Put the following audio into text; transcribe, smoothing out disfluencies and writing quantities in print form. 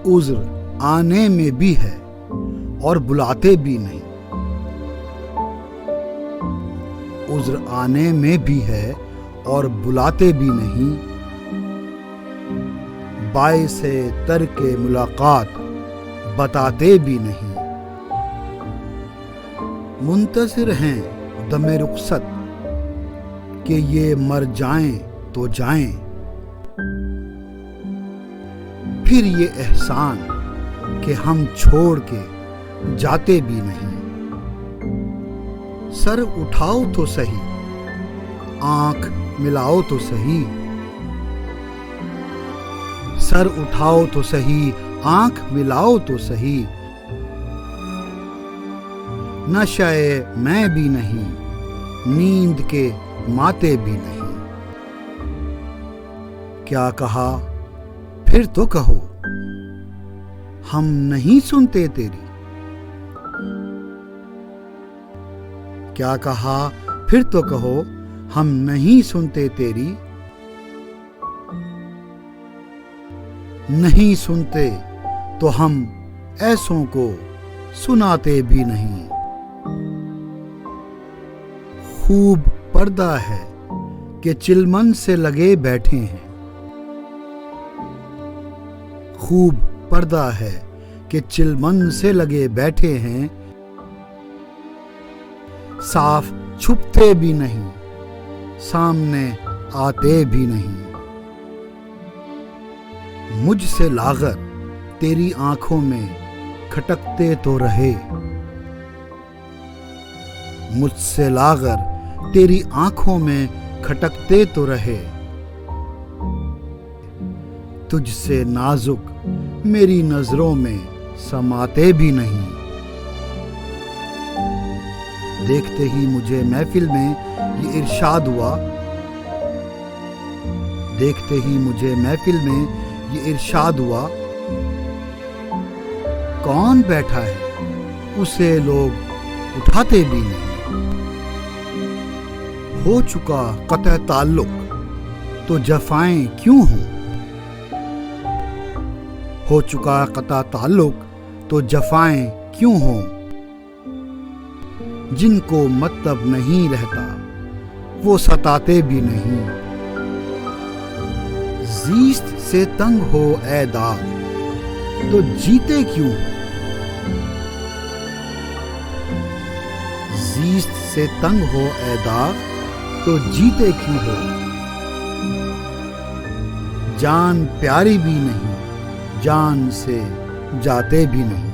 عذر آنے میں بھی ہے اور بلاتے بھی نہیں، عذر آنے میں بھی ہے اور بلاتے بھی نہیں، باعث ترک ملاقات بتاتے بھی نہیں، منتظر ہیں دم رخصت کہ یہ مر جائیں تو جائیں، پھر یہ احسان کہ ہم چھوڑ کے جاتے بھی نہیں، سر اٹھاؤ تو سہی، آنکھ ملاؤ تو سہی، سر اٹھاؤ تو سہی، آنکھ ملاؤ تو سہی، نشہ میں بھی نہیں، نیند کے ماتے بھی نہیں، کیا کہا پھر تو کہو، ہم نہیں سنتے تیری، کیا کہا پھر تو کہو، ہم نہیں سنتے تیری، نہیں سنتے تو ہم ایسوں کو سناتے بھی نہیں، خوب پردہ ہے کہ چلمن سے لگے بیٹھے ہیں، خوب پردہ ہے کہ چلمن سے لگے بیٹھے ہیں، صاف چھپتے بھی نہیں، سامنے آتے بھی نہیں، مجھ سے لاغر تیری آنکھوں میں کھٹکتے تو رہے، مجھ سے لاغر تیری آنکھوں میں کھٹکتے تو رہے، تجھ سے نازک میری نظروں میں سماتے بھی نہیں، دیکھتے ہی مجھے محفل میں یہ ارشاد ہوا، دیکھتے ہی مجھے محفل میں یہ ارشاد ہوا، کون بیٹھا ہے اسے لوگ اٹھاتے بھی نہیں، ہو چکا قطع تعلق تو جفائیں کیوں ہوں، ہو چکا قطع تعلق تو جفائیں کیوں ہوں، جن کو مطلب نہیں رہتا وہ ستاتے بھی نہیں، زیست سے تنگ ہو اے داغ تو جیتے کیوں، زیست سے تنگ ہو اے داغ تو جیتے کیوں ہو، جان پیاری بھی نہیں، جان سے جاتے بھی نہیں،